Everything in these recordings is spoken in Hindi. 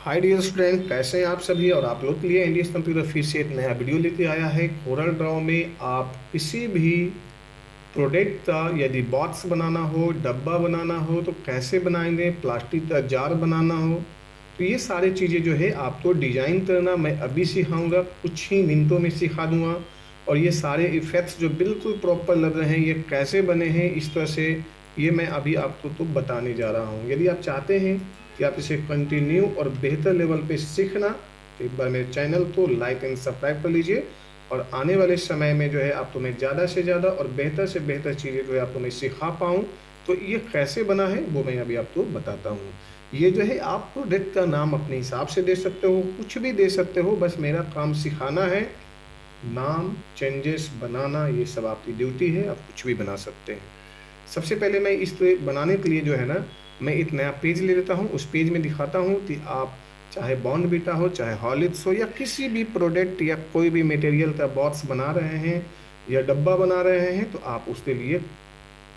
हाय डियर स्टूडेंट, कैसे हैं आप सभी। और आप लोग के लिए इंडियन कंप्यूटर फिर से एक नया वीडियो लेके आया है। कोरल ड्रॉ में आप किसी भी प्रोडक्ट का यदि बॉक्स बनाना हो, डब्बा बनाना हो तो कैसे बनाएंगे, प्लास्टिक का जार बनाना हो तो ये सारी चीज़ें जो है आपको डिजाइन करना मैं अभी सिखाऊंगा, कुछ ही मिनटों में सिखा दूंगा। और ये सारे इफ़ेक्ट्स जो बिल्कुल प्रॉपर लग रहे हैं ये कैसे बने हैं इस तरह से, ये मैं अभी आपको तो बताने जा रहा हूँ। यदि आप चाहते हैं कि आप इसे कंटिन्यू और बेहतर लेवल पे सीखना तो एक बार मेरे चैनल को लाइक एंड सब्सक्राइब कर लीजिए। और आने वाले समय में जो है आपको मैं ज़्यादा से ज़्यादा और बेहतर से बेहतर चीज़ें जो है आपको मैं सिखा पाऊँ। तो ये कैसे बना है वो मैं अभी आपको बताता हूँ। ये जो है आप प्रोडक्ट का नाम अपने हिसाब से दे सकते हो, कुछ भी दे सकते हो, बस मेरा काम सिखाना है। नाम चेंजेस बनाना ये सब आपकी ड्यूटी है, आप कुछ भी बना सकते हैं। सबसे पहले मैं इस बनाने के लिए जो है ना, मैं एक नया पेज ले लेता हूँ। उस पेज में दिखाता हूँ कि आप चाहे बॉर्नवीटा हो, चाहे हॉर्लिक्स हो, या किसी भी प्रोडक्ट या कोई भी मटेरियल का बॉक्स बना रहे हैं या डब्बा बना रहे हैं तो आप उसके लिए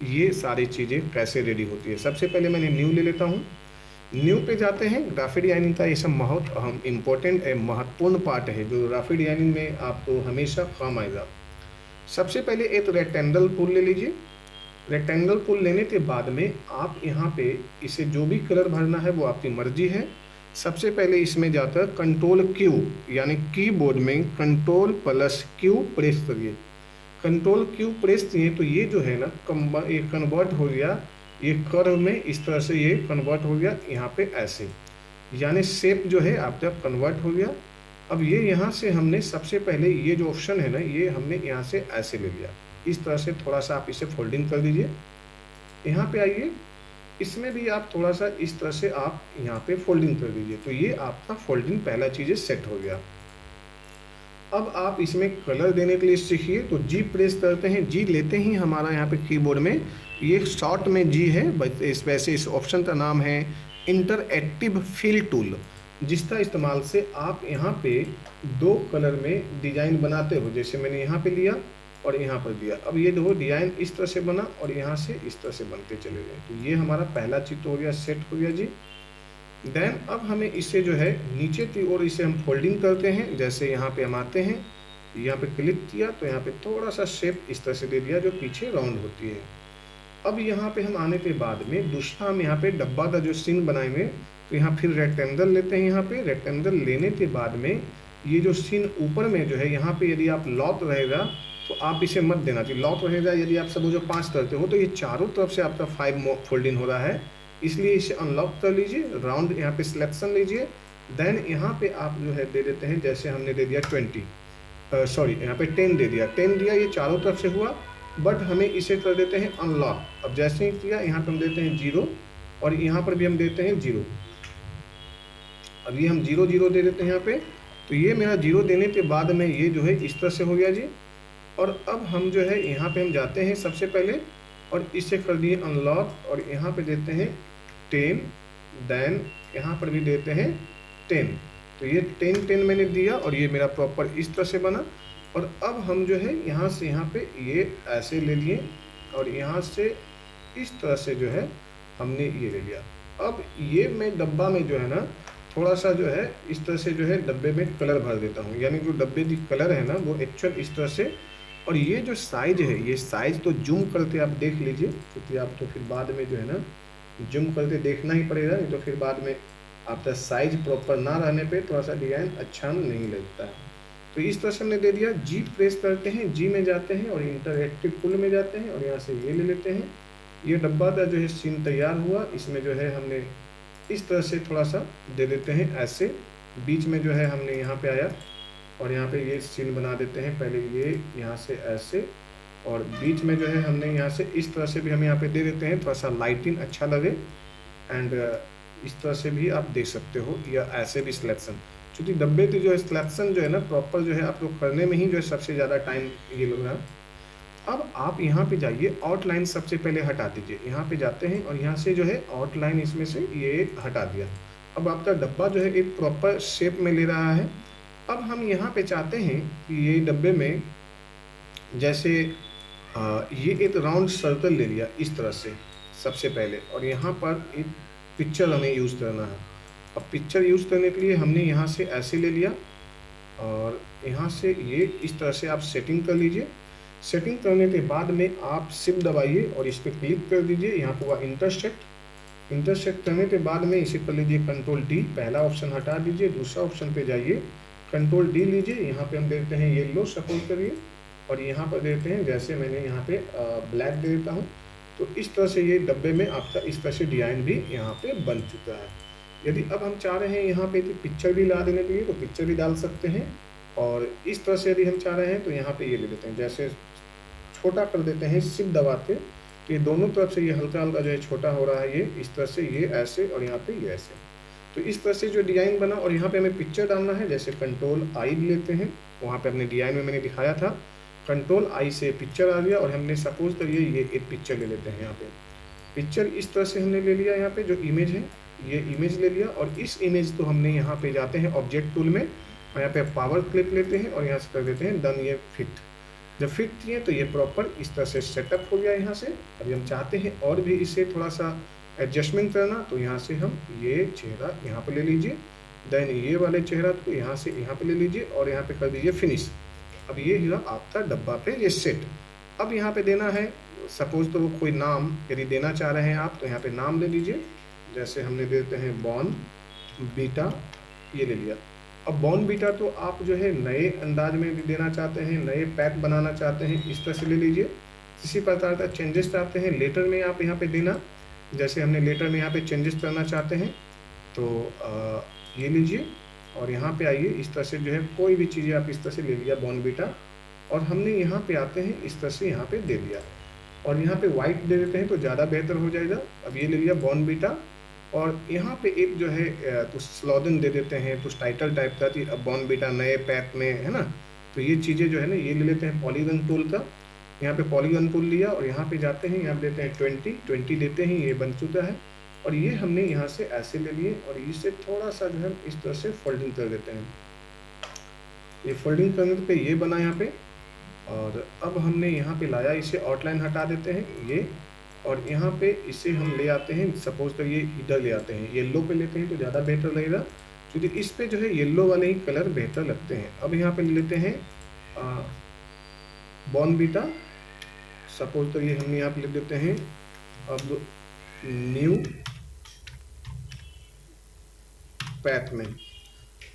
ये सारी चीज़ें कैसे रेडी होती है। सबसे पहले मैंने न्यू ले लेता हूँ। न्यू पे जाते हैं। ग्राफिक डिजाइनिंग का ये सब बहुत अहम इम्पोर्टेंट महत्वपूर्ण पार्ट है जो ग्राफिक डिजाइनिंग में आपको हमेशा काम आएगा। सबसे पहले एक रेक्टेंगल टूल ले लीजिए। रेक्टेंगल टूल लेने के बाद में आप यहाँ पे इसे जो भी कलर भरना है वो आपकी मर्जी है। सबसे पहले इसमें जाकर कंट्रोल क्यू यानी कीबोर्ड में कंट्रोल प्लस क्यू प्रेस करिए। कंट्रोल क्यू प्रेस किए तो ये जो है ना ये कन्वर्ट हो गया, ये कर्व में इस तरह से ये कन्वर्ट हो गया यहाँ पे ऐसे, यानी शेप जो है आपका कन्वर्ट हो गया। अब ये यहाँ से हमने सबसे पहले ये जो ऑप्शन है ना ये हमने यहाँ से ऐसे ले लिया। इस तरह से थोड़ा सा आप इसे फोल्डिंग कर दीजिए। यहाँ पे आइए, इसमें भी आप थोड़ा सा इस तरह से आप यहाँ पे फोल्डिंग कर दीजिए। तो ये आपका फोल्डिंग पहला चीज़ सेट हो गया। अब आप इसमें कलर देने के लिए सीखिए। तो जी प्रेस करते हैं, जी लेते ही हमारा यहाँ पे कीबोर्ड में ये शॉर्ट में जी है, बस इस वैसे इस ऑप्शन का नाम है इंटरएक्टिव फिल टूल, जिसका इस्तेमाल से आप यहाँ पे दो कलर में डिजाइन बनाते हो। जैसे मैंने यहाँ पे लिया और यहाँ पर दिया, अब ये देखो डिजाइन इस तरह से बना और यहाँ से इस तरह से बनते चले गए। तो ये हमारा पहला चित्र हो गया, सेट हो गया जी। देन अब हमें इसे जो है नीचे की ओर इसे हम फोल्डिंग करते हैं। जैसे यहाँ पे हम आते हैं, यहाँ पे क्लिक किया तो यहाँ पे थोड़ा सा शेप इस तरह से दे दिया जो पीछे राउंड होती है। अब यहाँ पे हम आने के बाद में दूसरा हम यहाँ पे डब्बा का जो सीन बनाएंगे तो यहाँ फिर रेक्टेंगल लेते हैं। यहाँ पे रेक्टेंगल लेने के बाद में ये जो सीन ऊपर में जो है यहाँ पे यदि आप लॉक रहेगा तो आप इसे मत देना चाहिए। लॉक रहेगा यदि आप सब जो 5 करते हो तो ये चारों तरफ से आपका 5 फोल्डिंग हो रहा है, इसलिए इसे अनलॉक कर लीजिए। राउंड यहाँ पे सिलेक्शन लीजिए। देन यहाँ पे आप जो है दे देते हैं, जैसे हमने दे दिया 20 सॉरी यहाँ पे 10 दे दिया, 10 दिया, ये चारों तरफ से हुआ। बट हमें इसे कर देते हैं अनलॉक। अब जैसे ही किया यहाँ पे हम देते हैं 0 और यहाँ पर भी हम देते हैं 0। अब ये हम 0 0 दे देते हैं यहाँ पे। तो ये मेरा 0 देने के बाद में ये जो है इस तरह से हो गया जी। और अब हम जो है यहाँ पे हम जाते हैं सबसे पहले और इसे कर दिए अनलॉक और यहाँ पे देते हैं 10। देन यहाँ पर भी देते हैं 10। तो ये 10 मैंने दिया और ये मेरा प्रॉपर इस तरह से बना। और अब हम जो है यहाँ से यहाँ पे ये ऐसे ले लिए और यहाँ से इस तरह से जो है हमने ये ले लिया। अब ये मैं डब्बा में जो है ना थोड़ा सा जो है इस तरह से जो है डब्बे में कलर भर देता हूँ, यानी जो डब्बे की कलर है ना वो एक्चुअल इस तरह से। और ये जो साइज है, ये साइज तो जूम करते आप देख लीजिए, क्योंकि आप तो फिर बाद में जो है ना जूम करके देखना ही पड़ेगा, नहीं तो फिर बाद में आपका साइज प्रॉपर ना रहने पे थोड़ा सा डिजाइन अच्छा नहीं लगता है। तो इस तरह से हमने दे दिया। जी प्रेस करते हैं, जी में जाते हैं और इंटरएक्टिव टूल में जाते हैं और यहाँ से ये ले लेते हैं। ये डब्बा का जो है सीन तैयार हुआ, इसमें जो है हमने इस तरह से थोड़ा सा दे देते हैं ऐसे। बीच में जो है हमने यहाँ पे आया और यहाँ पे ये सीन बना देते हैं। पहले ये यहाँ से ऐसे और बीच में जो है हमने यहाँ से इस तरह से भी हम यहाँ पे दे देते हैं, थोड़ा सा लाइटिंग अच्छा लगे। एंड इस तरह से भी आप दे सकते हो या ऐसे भी सिलेक्शन, क्योंकि डब्बे की जो है सिलेक्शन जो है ना प्रॉपर जो है आप लोग करने में ही जो है सबसे ज़्यादा टाइम ये लग रहा है। अब आप यहाँ पे जाइए, आउटलाइन सबसे पहले हटा दीजिए। यहाँ पे जाते हैं और यहाँ से जो है आउटलाइन इसमें से ये हटा दिया। अब आपका डब्बा जो है एक प्रॉपर शेप में ले रहा है। अब हम यहाँ पे चाहते हैं कि ये डब्बे में जैसे ये एक राउंड सर्कल ले लिया इस तरह से सबसे पहले, और यहाँ पर एक पिक्चर हमें यूज़ करना है। अब पिक्चर यूज़ करने के लिए हमने यहाँ से ऐसे ले लिया और यहाँ से ये इस तरह से आप सेटिंग कर लीजिए। सेटिंग करने के बाद में आप शिफ्ट दबाइए और इस पर क्लिक कर दीजिए। यहाँ पर हुआ इंटरसेक्ट करने के बाद में इसे कर लीजिए कंट्रोल डी, पहला ऑप्शन हटा दीजिए, दूसरा ऑप्शन पे जाइए, कंट्रोल डी लीजिए। यहाँ पे हम देते हैं येलो सपोज करिए और यहाँ पर देते हैं, जैसे मैंने यहाँ पे ब्लैक दे देता हूँ। तो इस तरह से ये डब्बे में आपका इस तरह से डिज़ाइन भी यहाँ पे बन चुका है। यदि अब हम चाह रहे हैं यहाँ पे पिक्चर भी ला देने के लिए तो पिक्चर भी डाल सकते हैं, और इस तरह से यदि हम चाह रहे हैं तो यहाँ पे ये ले लेते हैं, जैसे छोटा कर देते हैं शिफ्ट दबा के, तो ये दोनों तरफ से ये हल्का हल्का जो है छोटा हो रहा है, ये इस तरह से, ये ऐसे और यहाँ पे ये ऐसे। तो इस तरह से जो डिज़ाइन बना, और यहाँ पे हमें पिक्चर डालना है, जैसे कंट्रोल आई लेते हैं, वहाँ पे अपने डिज़ाइन में मैंने दिखाया था, कंट्रोल आई से पिक्चर आ गया, और हमने सपोज करिए ये एक पिक्चर ले लेते हैं। यहाँ पे पिक्चर इस तरह से हमने ले लिया, यहाँ पे जो इमेज है ये इमेज ले लिया, और इस इमेज तो हमने यहाँ पे जाते हैं ऑब्जेक्ट टूल में और यहाँ पे पावर क्लिक लेते हैं और यहाँ से कर देते हैं डन। ये फिट, जब फिट किए तो ये प्रॉपर इस तरह से सेटअप हो गया यहाँ से। अभी हम चाहते हैं और भी इसे थोड़ा सा एडजस्टमेंट करना, तो यहाँ से हम ये चेहरा यहाँ पे ले लीजिए, देन ये वाले चेहरा को यहाँ से यहाँ पे ले लीजिए और यहाँ पे कर दीजिए फिनिश। अब ये हुआ आपका डब्बा पे ये सेट। अब यहाँ पे देना है सपोज तो वो कोई नाम यदि देना चाह रहे हैं आप, तो यहाँ पे नाम ले लीजिए, जैसे हमने देते हैं बॉर्न बीटा, ये ले लिया। अब बॉर्न बीटा तो आप जो है नए अंदाज में भी देना चाहते हैं, नए पैक बनाना चाहते हैं, इस तरह से ले लीजिए। किसी प्रकार का चेंजेस चाहते हैं लेटर में आप यहाँ पे देना, जैसे हमने लेटर में यहाँ पे चेंजेस करना चाहते हैं तो ये लीजिए और यहाँ पे आइए, इस तरह से जो है कोई भी चीज़ें आप इस तरह से ले लिया बॉर्न बीटा, और हमने यहाँ पे आते हैं इस तरह से यहाँ पे दे दिया, और यहाँ पे वाइट दे देते हैं तो ज़्यादा बेहतर हो जाएगा। अब ये ले लिया बॉर्न बीटा, और यहाँ पे एक जो है तो स्लोगन दे देते हैं, तो टाइटल टाइप का, अब बॉर्न बीटा नए पैक में, है ना। तो ये चीज़ें जो है ना ये ले लेते हैं पॉलीगन टूल का, यहाँ पे पॉलीगन टूल लिया और यहाँ पे जाते हैं, यहाँ देते हैं 20 देते हैं, ये बन चुका है। और ये हमने यहाँ से ऐसे ले लिए और इसे थोड़ा सा जो है इस तरह से फोल्डिंग कर देते हैं। ये फोल्डिंग करने पे ये बना यहाँ पे, और अब हमने यहाँ पे लाया, इसे आउटलाइन हटा देते हैं ये, और यहाँ पे इसे हम ले आते हैं, सपोज कर ये इधर ले आते हैं, येलो पे लेते हैं तो ज़्यादा बेहतर लगेगा, क्योंकि इस पे जो है येलो वाले ही कलर बेहतर लगते हैं। अब यहाँ पे ले लेते हैं बॉर्न बीटा, सपोज तो ये हम यहाँ पे लिख देते हैं अब न्यू पैथ में।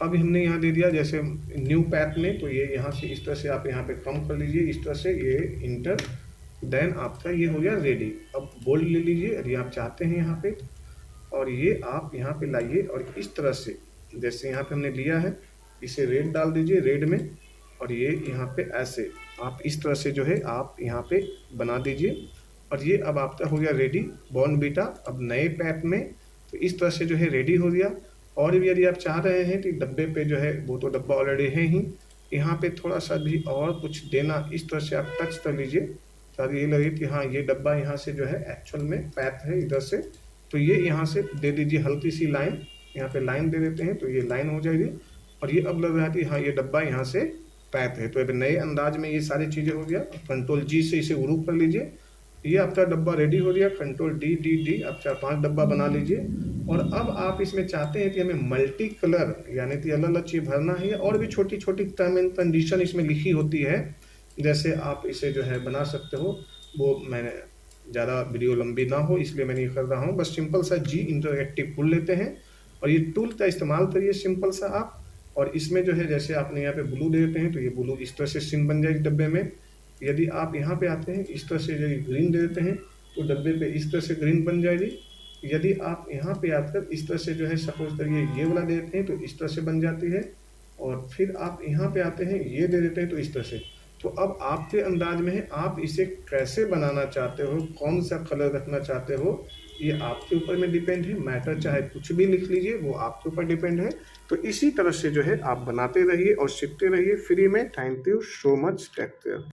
अब हमने यहाँ दे दिया जैसे न्यू पैथ में, तो ये यहाँ से इस तरह से आप यहाँ पे कम कर लीजिए, इस तरह से ये इंटर, देन आपका ये हो गया रेडी। अब बोल्ड ले लीजिए यदि आप चाहते हैं यहाँ पे, और ये आप यहाँ पे लाइए और इस तरह से जैसे यहाँ पे हमने लिया है, इसे रेड डाल दीजिए रेड में, और ये यहाँ पे ऐसे आप इस तरह से जो है आप यहाँ पे बना दीजिए, और ये अब आपका हो गया रेडी बॉर्न बीटा। अब नए पैक में तो इस तरह से जो है रेडी हो गया। और भी यदि आप चाह रहे हैं कि डब्बे पे जो है, वो तो डब्बा ऑलरेडी है ही, यहाँ पे थोड़ा सा भी और कुछ देना, इस तरह से आप टच कर लीजिए ताकि ये लगे कि हाँ ये डब्बा यहाँ से जो है एक्चुअल में पैक है इधर से। तो ये यहाँ से दे दीजिए हल्की सी लाइन, यहाँ पे लाइन दे देते हैं तो ये लाइन हो जाएगी, और ये अब लग रहा है कि हाँ ये डब्बा यहाँ से पैक है। तो अब नए अंदाज में ये सारी चीज़ें हो गया। कंट्रोल जी से इसे ग्रुप कर लीजिए, ये आपका डब्बा रेडी हो गया। कंट्रोल डी डी डी आप 4-5 डब्बा बना लीजिए। और अब आप इसमें चाहते हैं कि हमें मल्टी कलर यानी कि अलग अलग चीज़ भरना है, और भी छोटी छोटी टर्म एंड कंडीशन इसमें लिखी होती है, जैसे आप इसे जो है बना सकते हो। वो मैंने ज़्यादा वीडियो लंबी ना हो इसलिए मैं नहीं कर रहा हूँ, बस सिंपल सा जी इंटरएक्टिव टूल लेते हैं और ये टूल का इस्तेमाल करिए सिंपल सा आप। और इसमें जो है जैसे आपने यहाँ पे ब्लू दे देते हैं तो ये ब्लू इस तरह से सीन बन जाएगी डब्बे में। यदि आप यहाँ पे आते हैं इस तरह से यदि ग्रीन दे देते हैं तो डब्बे पे इस तरह से ग्रीन बन जाएगी। यदि आप यहाँ पे आकर इस तरह से जो है सपोज करिए ये वाला दे देते हैं तो इस तरह से बन जाती है। और फिर आप यहाँ पे आते हैं ये दे देते हैं तो इस तरह से। तो अब आपके अंदाज में है आप इसे कैसे बनाना चाहते हो, कौन सा कलर रखना चाहते हो, ये आपके ऊपर में डिपेंड है। मैटर चाहे कुछ भी लिख लीजिए, वो आपके ऊपर डिपेंड है। तो इसी तरह से जो है आप बनाते रहिए और सीखते रहिए फ्री में। Thank you so much, take care.